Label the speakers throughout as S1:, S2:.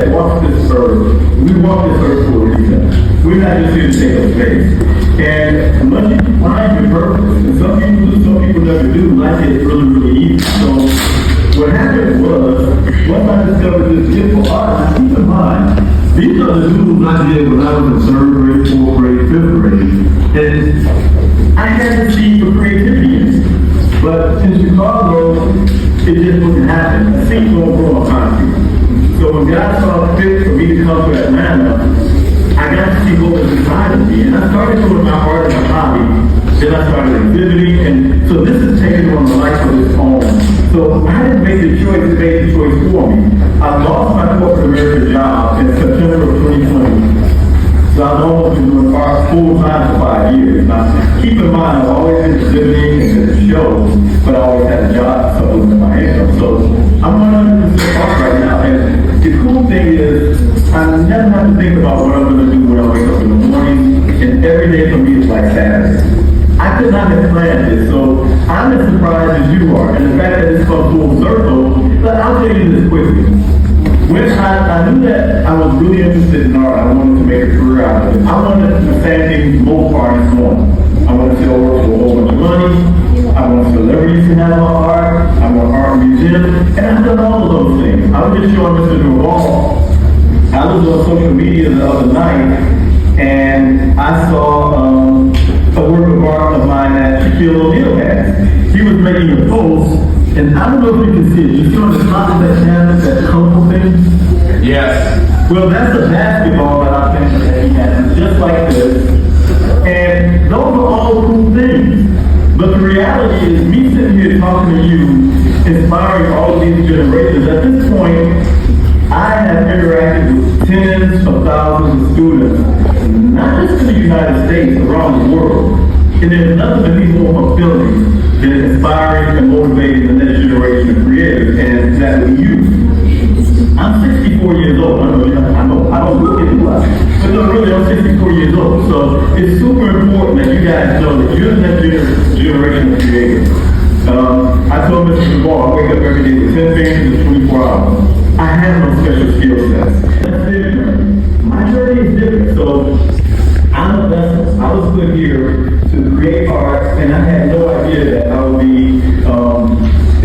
S1: walk this earth, we walk this earth for a reason. We're not just here to take up space. And once you find your purpose, and some people do, some people never do, life is really, really easy. So what happened was, once I discovered this gift for art, keep in mind, these are the tools I did when I was in 3rd grade, 4th grade, 5th grade. And I had to see for creativity in it. But in Chicago, it just wouldn't happen. I see going grow on concrete. So when God saw fit for me to come to Atlanta, I got to see what was inside of me. And I started doing my art and my hobby. Then I started exhibiting. And so this is taking on the life of its own. So I didn't make the choice, it made the choice for me. I lost my corporate America job in September of 2020. So I've almost been doing art full time for 5 years. Now, keep in mind, I've always been exhibiting and been shows, but I always had a job to supplement my income. So I'm 100% art right now. And the cool thing is, I never have to think about what I'm going to do when I wake up in the morning. And every day for me is like Saturday. I could not have planned this, so I'm as surprised as you are. And the fact that it's come full circle, but I'll tell you this quickly. When I knew that I was really interested in art, I wanted to make a career out of it. I wanted the same things most artists want. I want to sell work for a whole bunch of money. I want celebrities to have my art. I want art museums. And I've done all of those things. I was just showing Mr. Duval. I was on social media the other night, and I saw a work of art of mine that Shaquille O'Neal has. He was making a post, and I don't know if you can see it. You see on the top of that canvas, that colorful thing?
S2: Yes.
S1: Well, that's a basketball that I think that he has. It's just like this. And those are all cool things. But the reality is, me sitting here talking to you, inspiring all of these generations, at this point, I have interacted with tens of thousands of students, not just in the United States, around the world. And there's nothing to be more fulfilling than inspiring and motivating the next generation of creators, and that would be you. I'm 64 years old. I know, I don't look it like, but no, really, I'm 64 years old. So it's super important that you guys know that you're the next generation of creators. I told Mr. Duval, I wake up every day with 10 fingers in 24 hours. I have no special skill sets. That's it. My journey is different. So I'm a vessel. I was put here to create art, and I had no idea that I would be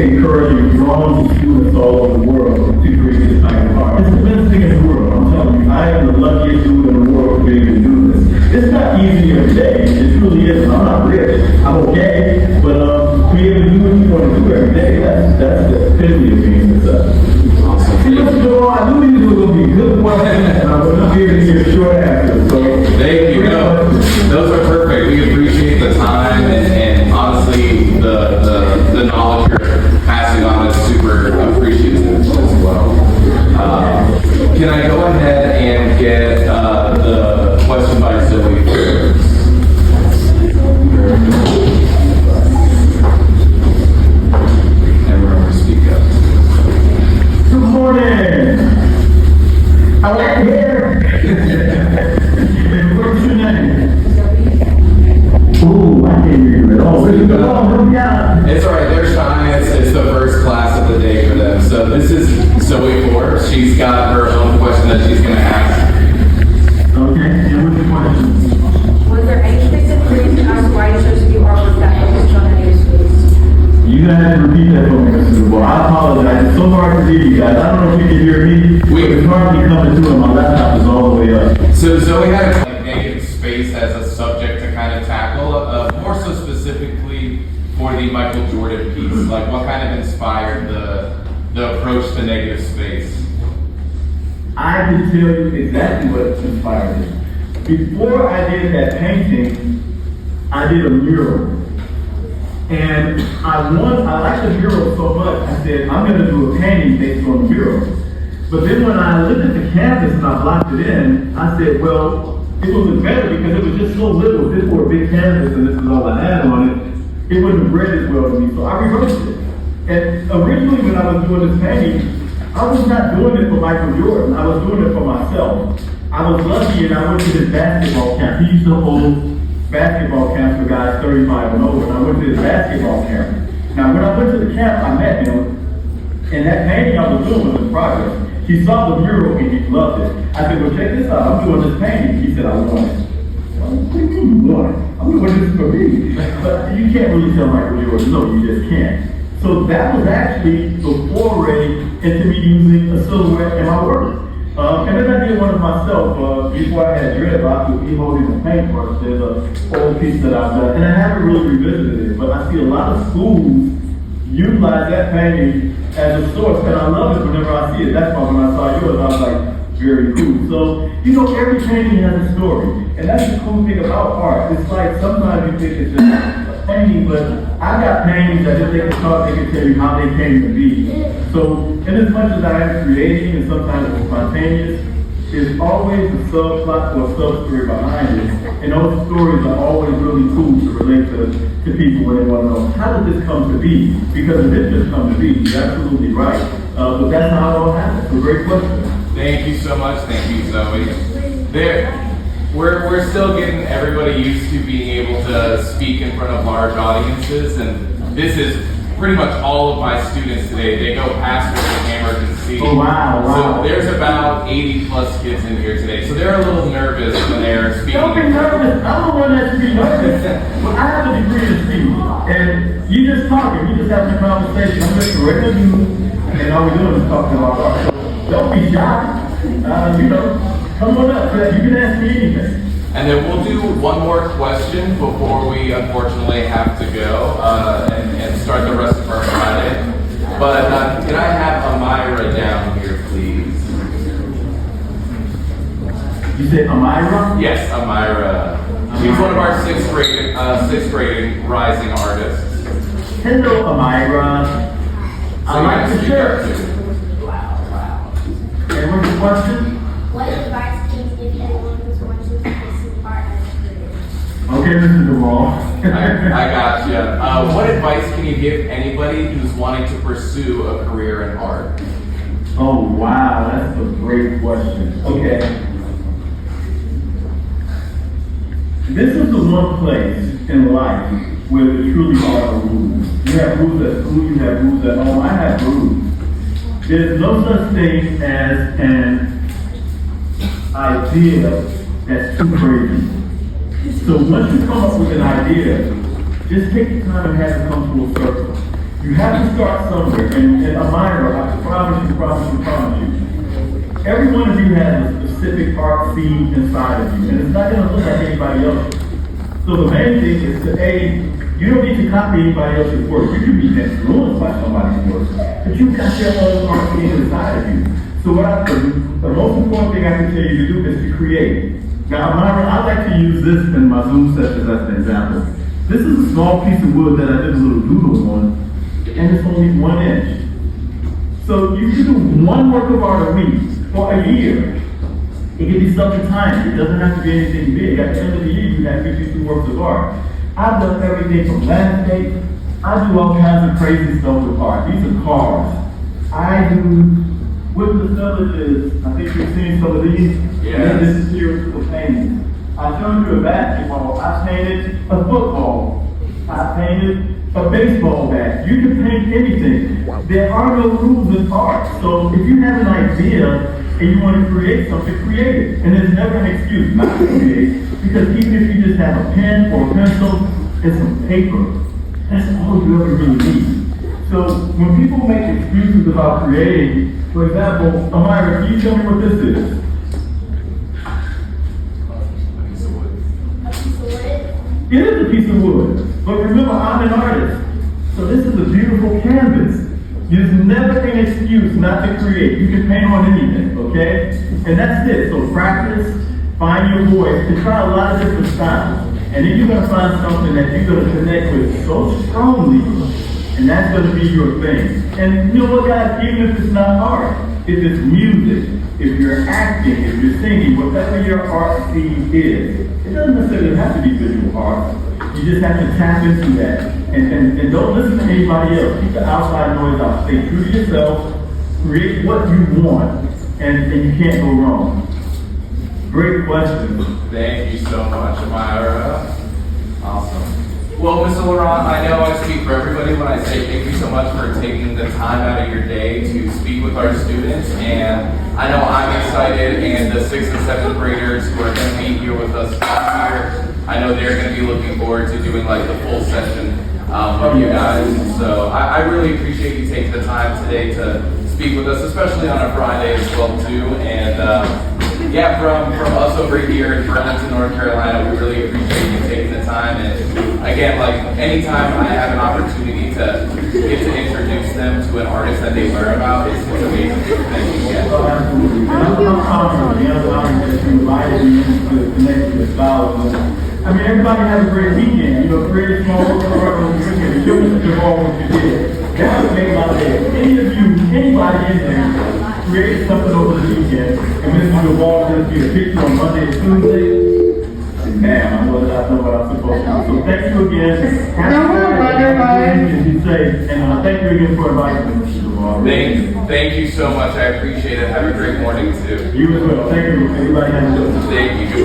S1: encouraging drones and students all over the world to create this type of art. It's the best thing in the world. I'm telling you, I am the luckiest dude in the world to be able to do this. It's not easy every day. It truly isn't. I'm not rich. I'm okay, but to be able to do what you want to do every day, that's the epitome of being successful. See, Mr. Duval, I knew these were going to be good questions, and I was not here to give short answers. So
S2: There you go. Those are perfect. We appreciate the time and honestly the knowledge you're passing on is super appreciative as well. Can I go ahead and get the question by Zoe first? Everyone speak up.
S1: good morning. I like to hear. What's your name? Ooh, I can't hear you at all. Mr. Duval, help me out.
S2: It's all right. They're shy. It's the first class of the day for them. So this is Zoe Forbes. She's got her own question that she's going to ask.
S1: Okay, and what's your question?
S3: Was there any specific reason as to why you chose to do art was that focused on the native space?
S1: You guys repeat that for me, Mr. Duval. I apologize. It's so hard to hear you guys. I don't know if you can hear me. It's hard to coming through, and my laptop is all the way up.
S2: So Zoe had like negative space as a subject to kind of tackle, more so specifically for the Michael Jordan piece. Like what kind of inspired the approach to negative space?
S1: I can tell you exactly what inspired me. Before I did that painting, I did a mural. And I liked the mural so much, I said, I'm going to do a painting based on the mural. But then when I looked at the canvas and I blocked it in, I said, well, it was better because it was just so little. If this were a big canvas and this is all I had on it, it wouldn't have read as well to me. So I reversed it. And originally when I was doing this painting, I was not doing it for Michael Jordan. I was doing it for myself. I was lucky and I went to this basketball camp. He used to hold basketball camps for guys 35 and over. And I went to this basketball camp. Now when I went to the camp, I met him. And that painting I was doing was in progress. He saw the mural and he loved it. I said, well, check this out. I'm doing this painting. He said, I want it. Well, what do you mean you want it? I'm doing this for me. But you can't really tell Michelangelo, no, you just can't. So that was actually the foray into me using a silhouette in my work. And then I did one of myself, before I had dreadlocks, with me holding a paintbrush. There's an old piece that I've done, and I haven't really revisited it, but I see a lot of schools utilize that painting as a source, and I love it whenever I see it. That's why when I saw yours, I was like, very cool. So, you know, every painting has a story, and that's the cool thing about art. It's like sometimes you think it's just a painting, but I got paintings that if they can talk, they can tell you how they came to be. So, in as much as I am creating and sometimes it's spontaneous, there's always a subplot or sub-story behind it, and those stories are always really cool to relate to people when they want to know, how did this come to be? Because it didn't just come to be, you're absolutely right. But that's how it all happened. So great question.
S2: Thank you so much. Thank you, Zoe. We're still getting everybody used to being able to speak in front of large audiences, and this is pretty much all of my students today. They go past what the camera can see.
S1: Oh, wow.
S2: So there's about 80 plus kids in here today. So they're a little nervous when they're speaking.
S1: Don't be nervous. I'm the one that should be nervous. Well, I have a degree in speaking, and you just talking. You just having a conversation. I'm just a regular dude, and all we're doing is talking about art. So don't be shy. You know, come on up. You can ask me anything.
S2: And then we'll do one more question before we unfortunately have to go and start the rest of our Friday. But can I have Amira down here, please?
S1: You said Amira?
S2: Yes, Amira. She's one of our sixth grade rising artists.
S1: Hello, Amira. I like the shirt. And what's the question?
S4: What advice can you give anyone who's wanting to pursue art as a career?
S1: Okay, Mr. Duval.
S2: I got you. What advice can you give anybody who's wanting to pursue a career in art?
S1: Oh, wow, that's a great question. Okay. This is the one place in life where there truly are rules. You have rules at school, you have rules at home, I have rules. There's no such thing as an idea that's too crazy. So once you come up with an idea, just take the time and have it come full circle. You have to start somewhere, and Amira, I promise you, every one of you has a specific art seed inside of you, and it's not going to look like anybody else's. So the main thing is to, you don't need to copy anybody else's work. You can be influenced by somebody's work, but you've got your own art seed inside of you. So the most important thing I can tell you to do is to create. Now, Amira, I like to use this in my Zoom sessions as an example. This is a small piece of wood that I did a little doodle on, and it's only 1 inch. So you can do one work of art a week or a year. It can be something tiny. It doesn't have to be anything big. At the end of the year, you have 52 works of art. I've done everything from landscape. I do all kinds of crazy stuff with art. These are cars. I do with the villages. I think you've seen some of these.
S2: Yeah.
S1: This is theoretical paintings. I showed you a basketball. I painted a football. I painted a baseball bat. You can paint anything. There are no rules in art. So if you have an idea and you want to create something, create it. And there's never an excuse not to create, because even if you just have a pen or a pencil and some paper, that's all you ever really need. So when people make excuses about creating, for example, Amira, can you tell me what this is?
S4: A piece of wood?
S1: It is a piece of wood. But remember, I'm an artist. So this is a beautiful canvas. There's never an excuse not to create. You can paint on anything, okay? And that's it. So practice, find your voice, and try a lot of different styles. And then you're going to find something that you're going to connect with so strongly, and that's going to be your thing. And you know what, guys? Even if it's not art, if it's music, if you're acting, if you're singing, whatever your art scene is, it doesn't necessarily have to be visual art. You just have to tap into that. And don't listen to anybody else. Keep the outside noise out. Stay true to yourself. Create what you want, and you can't go wrong. Great question.
S2: Thank you so much, Amira. Awesome. Well, Mr. Laurent, I know I speak for everybody when I say thank you so much for taking the time out of your day to speak with our students. And I know I'm excited, and the 6th and 7th graders who are going to be here with us this year, I know they're going to be looking forward to doing like the full session with you guys. So I really appreciate you taking the time today to speak with us, especially on a Friday as well too. And yeah, from us over here in Burlington, North Carolina, we really appreciate you taking the time. And again, like anytime I have an opportunity to get to introduce them to an artist that they learn about, it's amazing. Thank you again.
S1: Well, absolutely. And I'm honored, the other honor that you invited me to connect with Val. I mean, everybody has a great weekend. You know, create a small world weekend. Show us the all what you did. That would make my day. Any of you, anybody in there, create something over the weekend, and then do the wall, just get a picture on Monday and Tuesday. Man, I know what I'm supposed to do. So thank you again. As you say, and thank you again for inviting me, Mr. Wall.
S2: Thank you so much. I appreciate it. Have a great morning too.
S1: You as well. Thank you. Everybody has a good one.
S2: Thank you.